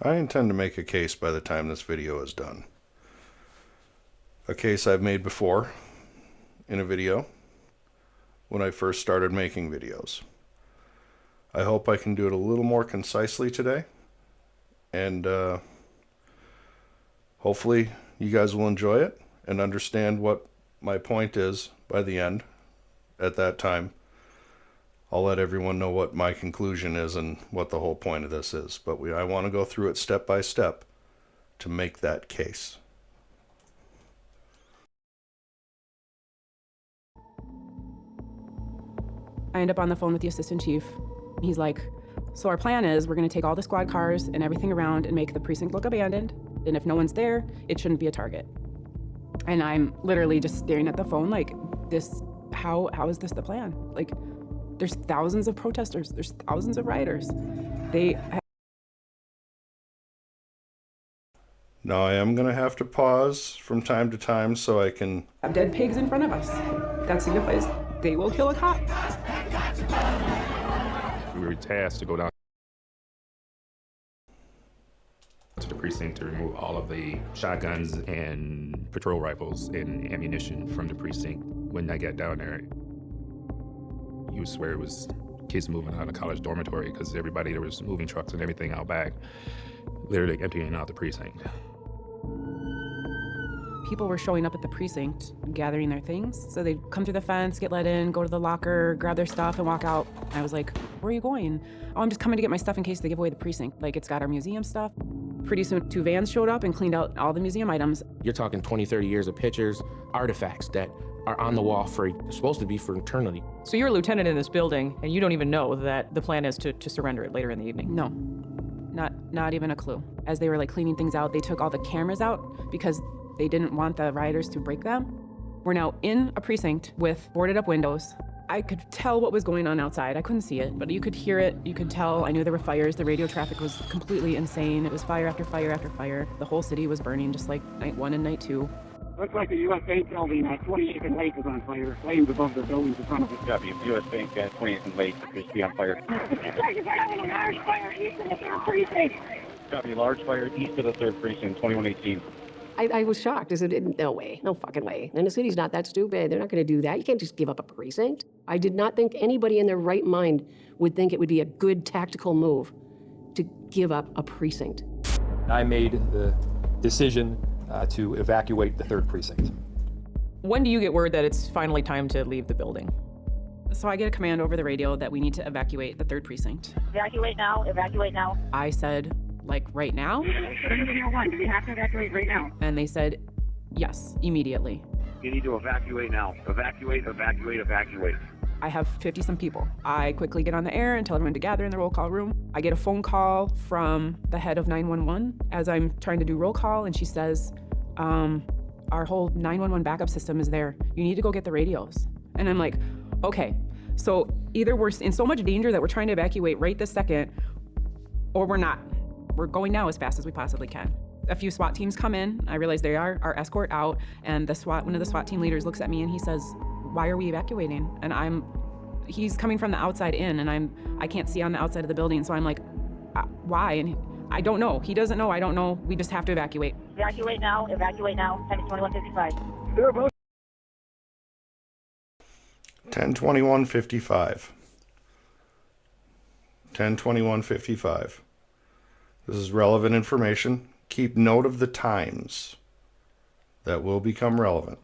I intend to make a case by the time this video is done. A case I've made before in a video when I first started making videos. I hope I can do it a little more concisely today, and hopefully you guys will enjoy it and understand what my point is by the end. At that time, I'll let everyone know what my conclusion is and what the whole point of this is. But I want to go through it step by step to make that case. I end up on the phone with the assistant chief. He's like, so our plan is we're going to take all the squad cars and everything around and make the precinct look abandoned. And if no one's there, it shouldn't be a target. And I'm literally just staring at the phone like, this, how is this the plan? Like, there's thousands of protesters. There's thousands of rioters. Now I am going to have to pause from time to time so I can... have dead pigs in front of us. That signifies they will kill a cop. We were tasked to go down to the precinct to remove all of the shotguns and patrol rifles and ammunition from the precinct. When I got down there, you would swear it was kids moving out of college dormitory because there was moving trucks and everything out back, literally emptying out the precinct. People were showing up at the precinct, gathering their things. So they'd come through the fence, get let in, go to the locker, grab their stuff, and walk out. I was like, where are you going? Oh, I'm just coming to get my stuff in case they give away the precinct. Like, it's got our museum stuff. Pretty soon, 2 vans showed up and cleaned out all the museum items. You're talking 20, 30 years of pictures, artifacts that are on the wall supposed to be for eternity. So you're a lieutenant in this building, and you don't even know that the plan is to surrender it later in the evening? No, not even a clue. As they were like cleaning things out, they took all the cameras out because they didn't want the rioters to break them. We're now in a precinct with boarded up windows. I could tell what was going on outside. I couldn't see it, but you could hear it. You could tell. I knew there were fires. The radio traffic was completely insane. It was fire after fire after fire. The whole city was burning, just like night 1 and night 2. Looks like the U.S. Bank building at 28th and Lake is on fire. Flames above the buildings in front of it. Copy. U.S. Bank at 28th and Lake appears to be on fire. Large fire east of the third precinct. Copy. Large fire east of the 3rd precinct, 2118. I was shocked. I said, no way, no fucking way. And the city's not that stupid. They're not going to do that. You can't just give up a precinct. I did not think anybody in their right mind would think it would be a good tactical move to give up a precinct. I made the decision to evacuate the 3rd precinct. When do you get word that it's finally time to leave the building? So I get a command over the radio that we need to evacuate the 3rd precinct. Evacuate now, evacuate now. I said, like, right now? Do we have to evacuate right now? And they said, yes, immediately. You need to evacuate now. Evacuate, evacuate, evacuate. I have 50-some people. I quickly get on the air and tell everyone to gather in the roll call room. I get a phone call from the head of 911 as I'm trying to do roll call, and she says, our whole 911 backup system is there. You need to go get the radios. And I'm like, okay, so either we're in so much danger that we're trying to evacuate right this second, or we're not. We're going now as fast as we possibly can. A few SWAT teams come in. I realize they are our escort out, and one of the SWAT team leaders looks at me and he says, why are we evacuating? And he's coming from the outside in, and I can't see on the outside of the building, so I'm like, why? And I don't know. He doesn't know. I don't know. We just have to evacuate. Evacuate now, evacuate now. Time is 21:55. They're both 10:21:55. 10:21:55. This is relevant information. Keep note of the times that will become relevant.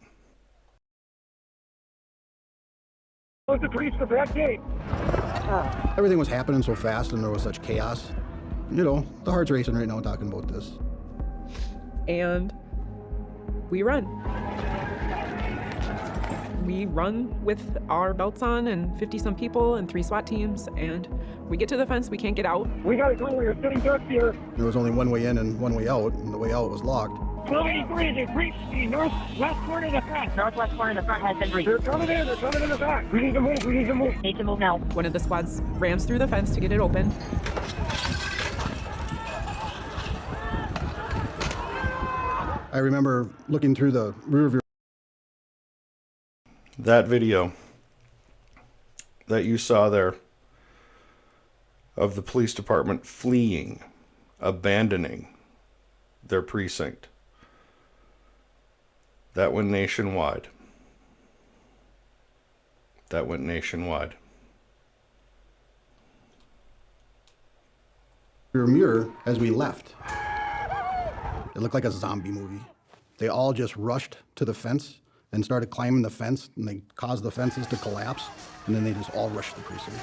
close the breach the back gate. Everything was happening so fast and there was such chaos. You know, the heart's racing right now talking about this. And we run. We run with our belts on and 50-some people and 3 SWAT teams, and we get to the fence. We can't get out. We gotta go. We're sitting ducks here. There was only one way in and one way out, and the way out was locked. 1283, they breached the northwest corner of the front. Northwest corner of the front has been breached. They're coming in the back. We need to move, Need to move now. One of the squads rams through the fence to get it open. I remember looking through the rear view. That video that you saw there of the police department fleeing abandoning their precinct. That went nationwide. That went nationwide. Your mirror, as we left, it looked like a zombie movie. They all just rushed to the fence and started climbing the fence, and they caused the fences to collapse, and then they just all rushed the precinct.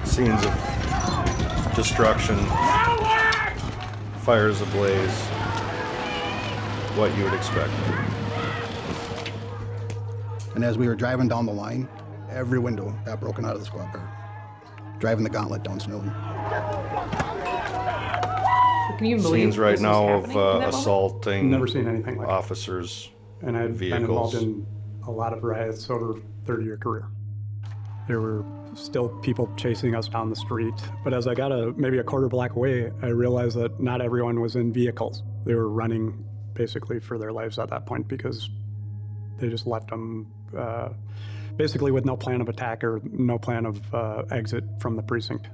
Scenes of destruction, fires ablaze, what you would expect. And as we were driving down the line, every window got broken out of the squad car. Driving the gauntlet down Snowden. Can you believe Scenes right this was now of happening in that moment? assaulting Never seen anything like officers, and I've been vehicles. involved in a lot of riots over a 30-year career. There were still people chasing us down the street, but as I got maybe a quarter block away, I realized that not everyone was in vehicles. They were running basically for their lives at that point because they just left them basically with no plan of attack or no plan of exit from the precinct.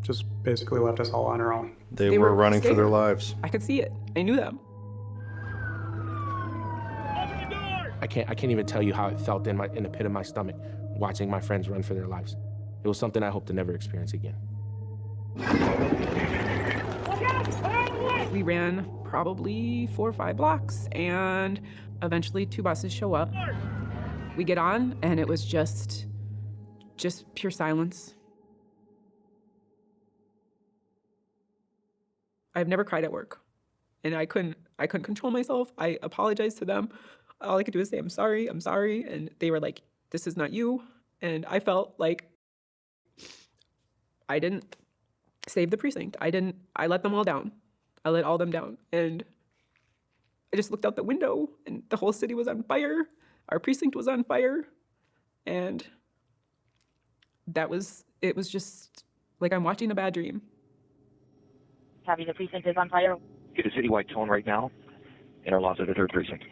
Just basically left us all on our own. They were running for scared. their lives. I could see it. I knew them. I can't even tell you how it felt in the pit of my stomach watching my friends run for their lives. It was something I hope to never experience again. We ran probably 4 or 5 blocks, and eventually 2 buses show up. We get on, and it was just pure silence. I've never cried at work, and I couldn't control myself. I apologized to them. All I could do is say, I'm sorry, and they were like, this is not you. And I felt like I didn't save the precinct. I let them all down. I let all them down. And I just looked out the window, and the whole city was on fire. Our precinct was on fire. And it was just like I'm watching a bad dream. Copy, the precinct is on fire. Get a citywide tone right now in our loss of the 3rd precinct.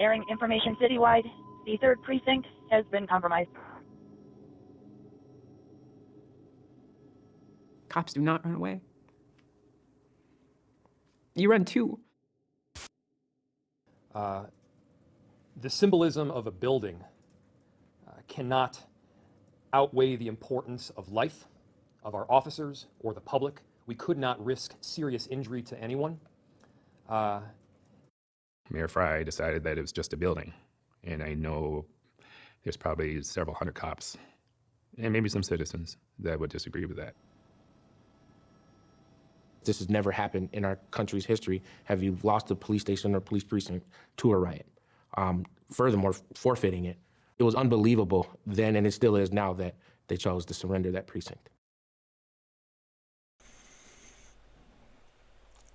Airing information citywide. The 3rd precinct has been compromised. Cops do not run away. You run too. The symbolism of a building cannot outweigh the importance of life, of our officers or the public. We could not risk serious injury to anyone. Mayor Fry decided that it was just a building. And I know there's probably several hundred cops and maybe some citizens that would disagree with that. This has never happened in our country's history. Have you lost a police station or police precinct to a riot? Furthermore, forfeiting it. It was unbelievable then, and it still is now, that they chose to surrender that precinct.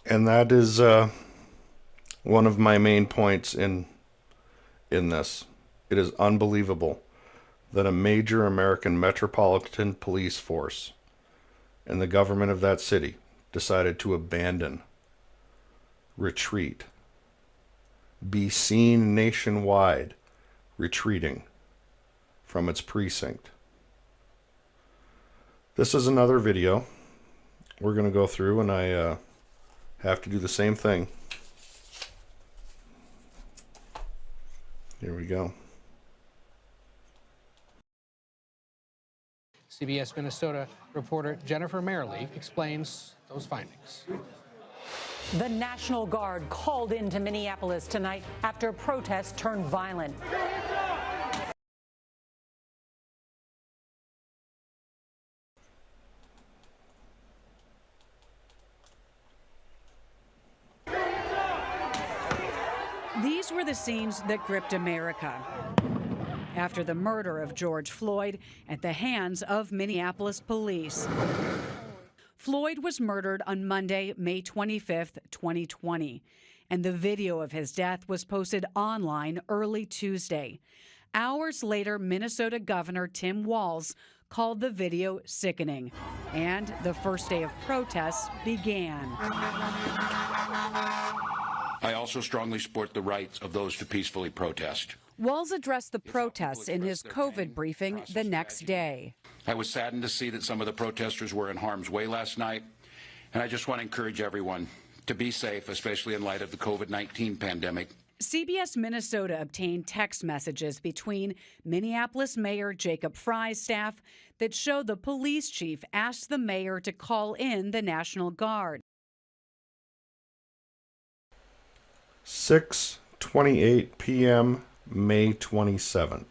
And that is one of my main points in this. It is unbelievable that a major American metropolitan police force and the government of that city decided to abandon, retreat, be seen nationwide retreating from its precinct. This is another video we're going to go through, and I have to do the same thing. Here we go. CBS Minnesota reporter Jennifer Merrily explains those findings. The National Guard called into Minneapolis tonight after protests turned violent. These were the scenes that gripped America after the murder of George Floyd at the hands of Minneapolis police. Floyd was murdered on Monday, May 25th, 2020, and the video of his death was posted online early Tuesday. Hours later, Minnesota Governor Tim Walz called the video sickening, and the first day of protests began. I also strongly support the rights of those to peacefully protest. Walz addressed the protests in his COVID briefing the next day. I was saddened to see that some of the protesters were in harm's way last night, and I just want to encourage everyone to be safe, especially in light of the COVID-19 pandemic. CBS Minnesota obtained text messages between Minneapolis Mayor Jacob Frey's staff that showed the police chief asked the mayor to call in the National Guard. 6:28 p.m. May 27th.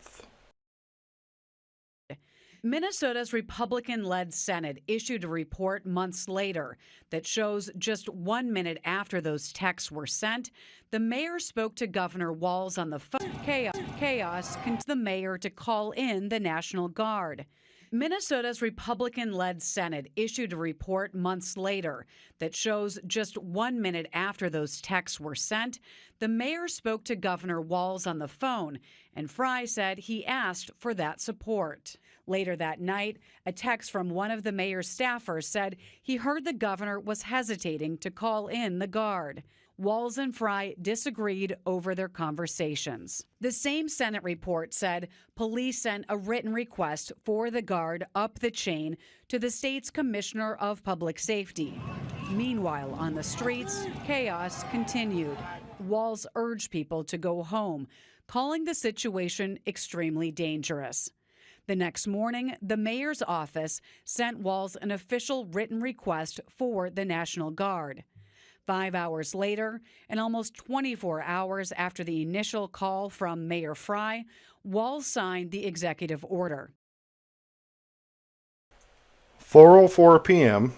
Minnesota's Republican-led Senate issued a report months later that shows just 1 minute after those texts were sent, the mayor spoke to Governor Walz on the phone. Chaos convinced the mayor to call in the National Guard. Minnesota's Republican-led Senate issued a report months later that shows just 1 minute after those texts were sent, the mayor spoke to Governor Walz on the phone, and Frey said he asked for that support. Later that night, a text from one of the mayor's staffers said he heard the governor was hesitating to call in the Guard. Walz and Frey disagreed over their conversations. The same Senate report said police sent a written request for the Guard up the chain to the state's Commissioner of Public Safety. Meanwhile, on the streets, chaos continued. Walz urged people to go home, calling the situation extremely dangerous. The next morning, the mayor's office sent Walz an official written request for the National Guard. 5 hours later, and almost 24 hours after the initial call from Mayor Frey, Walz signed the executive order. 4:04 p.m.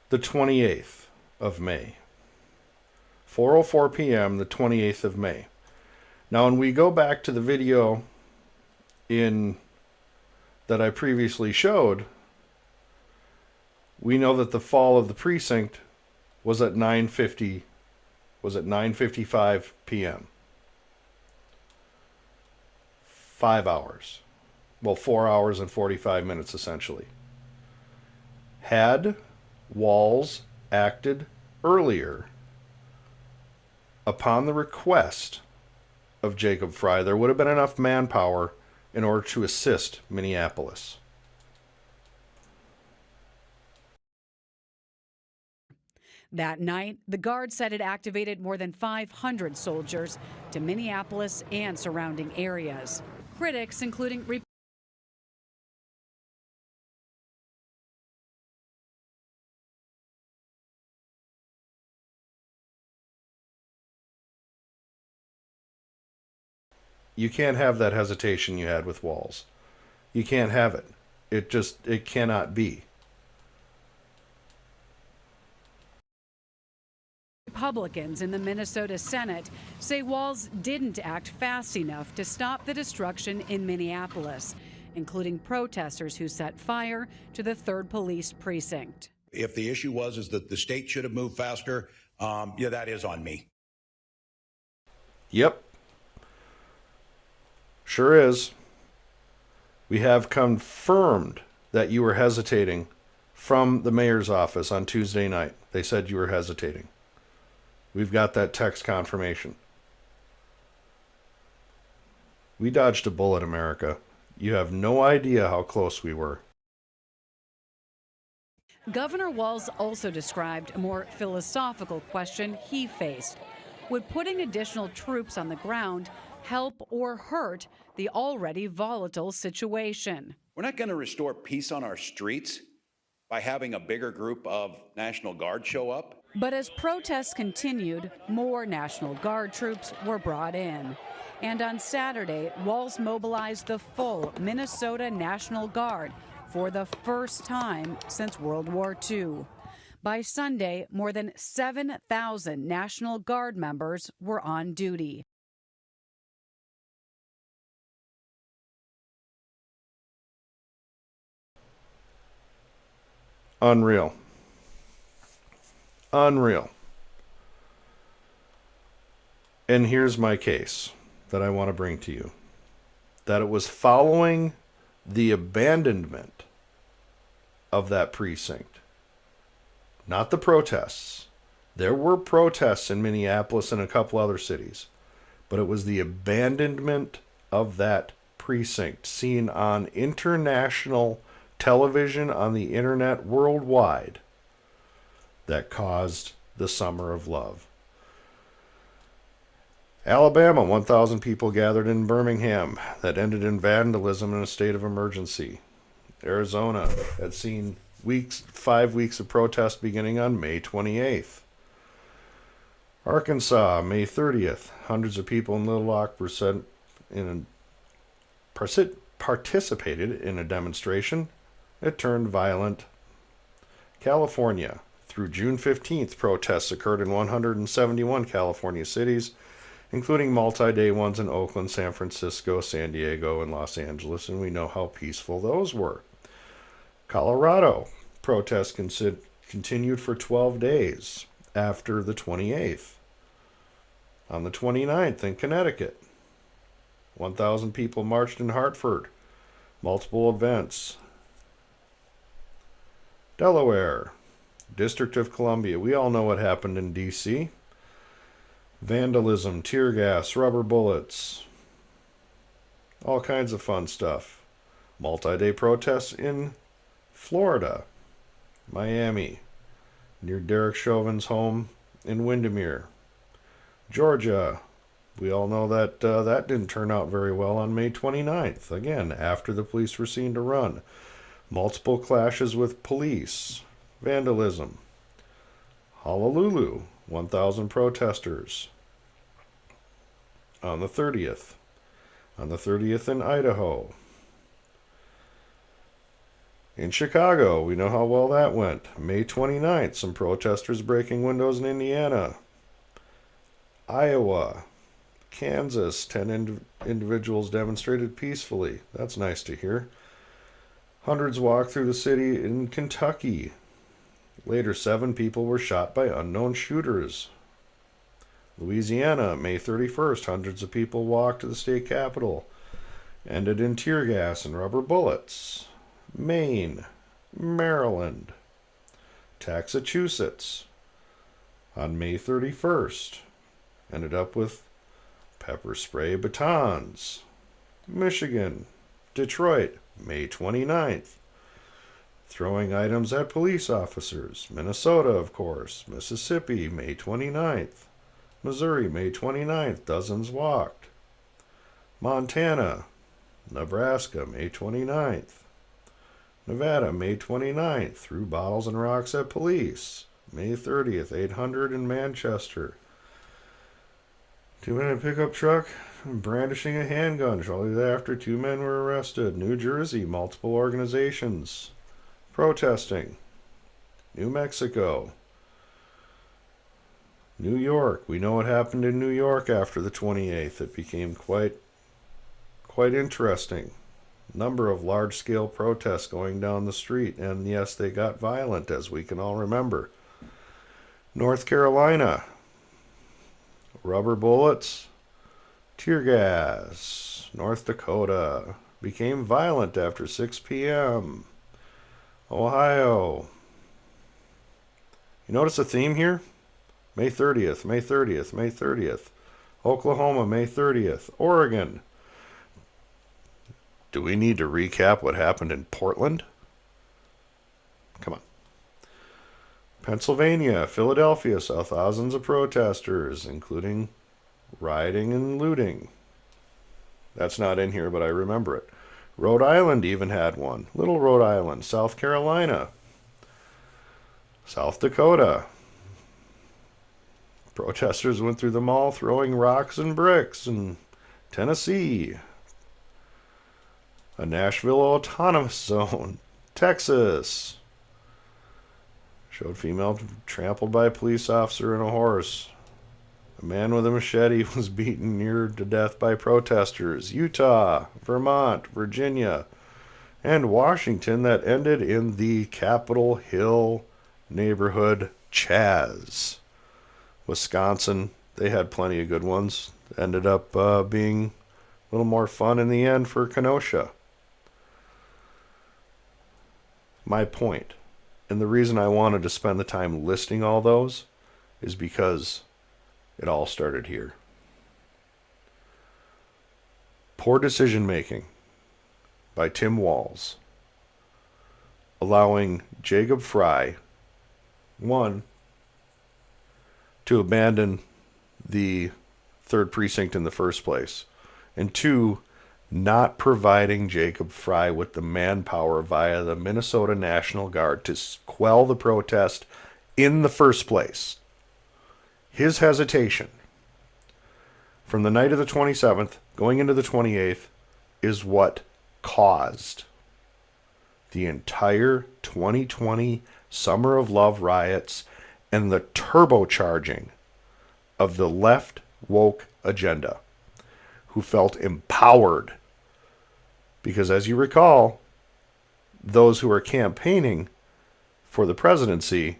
the 28th of May. 4:04 p.m. the 28th of May. Now, when we go back to the video that I previously showed, we know that the fall of the precinct was at 9:55 p.m. 5 hours. Well, 4 hours and 45 minutes essentially. Had Walz acted earlier upon the request of Jacob Frey, there would have been enough manpower in order to assist Minneapolis. That night, the Guard said it activated more than 500 soldiers to Minneapolis and surrounding areas. Critics, including You can't have that hesitation you had with Walz. You can't have it. It cannot be. Republicans in the Minnesota Senate say Walz didn't act fast enough to stop the destruction in Minneapolis, including protesters who set fire to the 3rd Police Precinct. If the issue is that the state should have moved faster, yeah, that is on me. Yep. Sure is. We have confirmed that you were hesitating from the mayor's office on Tuesday night. They said you were hesitating. We've got that text confirmation. We dodged a bullet, America. You have no idea how close we were. Governor Walz also described a more philosophical question he faced. Would putting additional troops on the ground help or hurt the already volatile situation? We're not going to restore peace on our streets by having a bigger group of National Guard show up. But as protests continued, more National Guard troops were brought in. And on Saturday, Walz mobilized the full Minnesota National Guard for the first time since World War II. By Sunday, more than 7,000 National Guard members were on duty. Unreal. Unreal. And here's my case that I want to bring to you. That it was following the abandonment of that precinct. Not the protests. There were protests in Minneapolis and a couple other cities, but it was the abandonment of that precinct seen on international television, on the internet worldwide, that caused the Summer of Love. Alabama, 1,000 people gathered in Birmingham. That ended in vandalism and a state of emergency. Arizona had seen 5 weeks of protest beginning on May 28th. Arkansas, May 30th. Hundreds of people in Little Rock participated in a demonstration. It turned violent. California, through June 15th, protests occurred in 171 California cities, including multi-day ones in Oakland, San Francisco, San Diego, and Los Angeles, and we know how peaceful those were. Colorado, protests continued for 12 days after the 28th. On the 29th in Connecticut, 1,000 people marched in Hartford. Multiple events. Delaware, District of Columbia. We all know what happened in D.C. Vandalism, tear gas, rubber bullets. All kinds of fun stuff. Multi-day protests in Florida. Miami, near Derek Chauvin's home in Windermere. Georgia, we all know that that didn't turn out very well on May 29th, again, after the police were seen to run. Multiple clashes with police. Vandalism. Honolulu, 1,000 protesters. On the 30th. On the 30th in Idaho. In Chicago, we know how well that went. May 29th, some protesters breaking windows in Indiana. Iowa, Kansas, 10 individuals demonstrated peacefully. That's nice to hear. Hundreds walked through the city in Kentucky. Later, 7 people were shot by unknown shooters. Louisiana, May 31st, hundreds of people walked to the state capitol. Ended in tear gas and rubber bullets. Maine, Maryland, Massachusetts, on May 31st. Ended up with pepper spray batons. Michigan, Detroit, May 29th. Throwing items at police officers. Minnesota, of course. Mississippi, May 29th. Missouri, May 29th. Dozens walked. Montana, Nebraska, May 29th. Nevada, May 29th. Threw bottles and rocks at police. May 30th, 800 in Manchester. 2-minute pickup truck brandishing a handgun. Shortly thereafter, 2 men were arrested. New Jersey, multiple organizations protesting. New Mexico. New York. We know what happened in New York after the 28th. It became quite interesting. Number of large-scale protests going down the street, and yes, they got violent, as we can all remember. North Carolina. Rubber bullets, tear gas. North Dakota became violent after 6 p.m. Ohio. You notice a theme here? May 30th, May 30th, May 30th. Oklahoma, May 30th. Oregon. Do we need to recap what happened in Portland? Come on. Pennsylvania, Philadelphia saw thousands of protesters, including rioting and looting. That's not in here, but I remember it. Rhode Island even had one. Little Rhode Island. South Carolina. South Dakota. Protesters went through the mall throwing rocks and bricks. In Tennessee. A Nashville autonomous zone. Texas. Showed female trampled by a police officer and a horse. A man with a machete was beaten near to death by protesters. Utah, Vermont, Virginia, and Washington that ended in the Capitol Hill neighborhood Chaz. Wisconsin, they had plenty of good ones. Ended up being a little more fun in the end for Kenosha. My point, and the reason I wanted to spend the time listing all those, is because it all started here. Poor decision making by Tim Walz, allowing Jacob Frye, one, to abandon the 3rd Precinct in the first place, and two, not providing Jacob Frye with the manpower via the Minnesota National Guard to quell the protest in the first place. His hesitation from the night of the 27th going into the 28th is what caused the entire 2020 Summer of Love riots and the turbocharging of the left woke agenda, who felt empowered because, as you recall, those who are campaigning for the presidency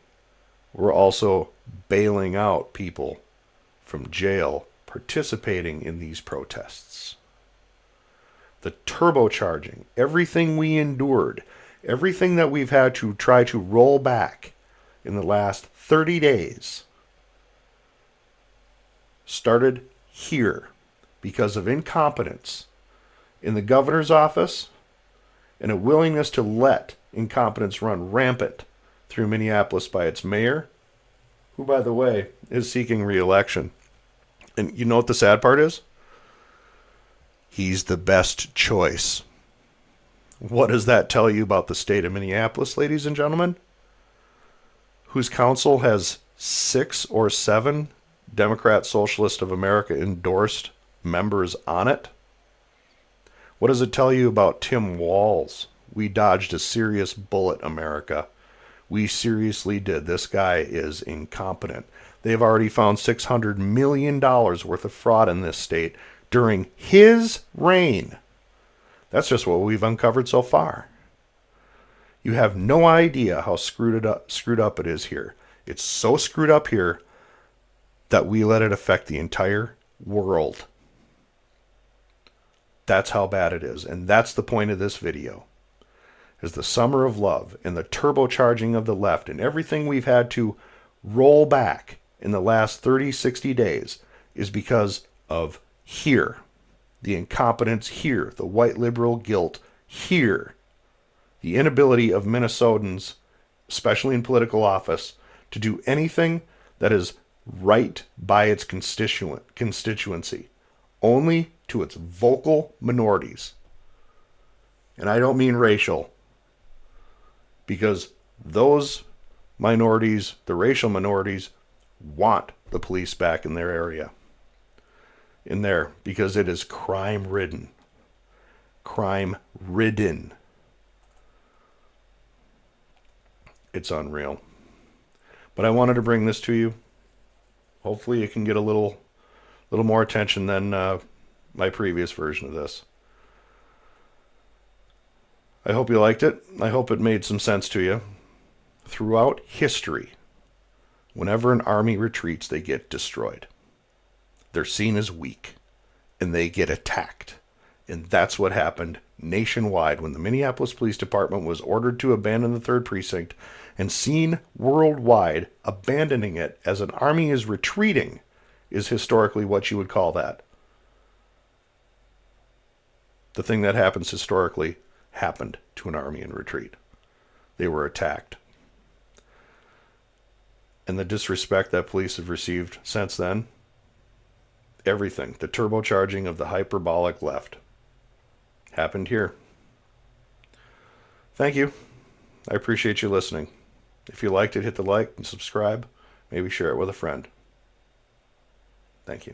were also bailing out people from jail participating in these protests. The turbocharging, everything we endured, everything that we've had to try to roll back in the last 30 days started here because of incompetence in the governor's office and a willingness to let incompetence run rampant through Minneapolis by its mayor, who, by the way, is seeking re-election. And you know what the sad part is? He's the best choice. What does that tell you about the state of Minneapolis, ladies and gentlemen? Whose council has 6 or 7 Democrat Socialist of America endorsed members on it? What does it tell you about Tim Walz? We dodged a serious bullet, America. We seriously did. This guy is incompetent. They've already found $600 million worth of fraud in this state during his reign. That's just what we've uncovered so far. You have no idea how screwed up it is here. It's so screwed up here that we let it affect the entire world. That's how bad it is. And that's the point of this video. Is the summer of love and the turbocharging of the left and everything we've had to roll back in the last 30, 60 days is because of here. The incompetence here. The white liberal guilt here. The inability of Minnesotans, especially in political office, to do anything that is right by its constituency. Only to its vocal minorities. And I don't mean racial. Because those minorities, the racial minorities, want the police back in their area. In there. Because it is crime-ridden. Crime-ridden. It's unreal. But I wanted to bring this to you. Hopefully it can get a little more attention than my previous version of this. I hope you liked it. I hope it made some sense to you. Throughout history, whenever an army retreats, they get destroyed. They're seen as weak, and they get attacked. And that's what happened nationwide when the Minneapolis Police Department was ordered to abandon the 3rd Precinct, and seen worldwide abandoning it as an army is retreating is historically what you would call that. The thing that happens historically happened to an army in retreat. They were attacked. And the disrespect that police have received since then, everything, the turbocharging of the hyperbolic left, happened here. Thank you. I appreciate you listening. If you liked it, hit the like and subscribe. Maybe share it with a friend. Thank you.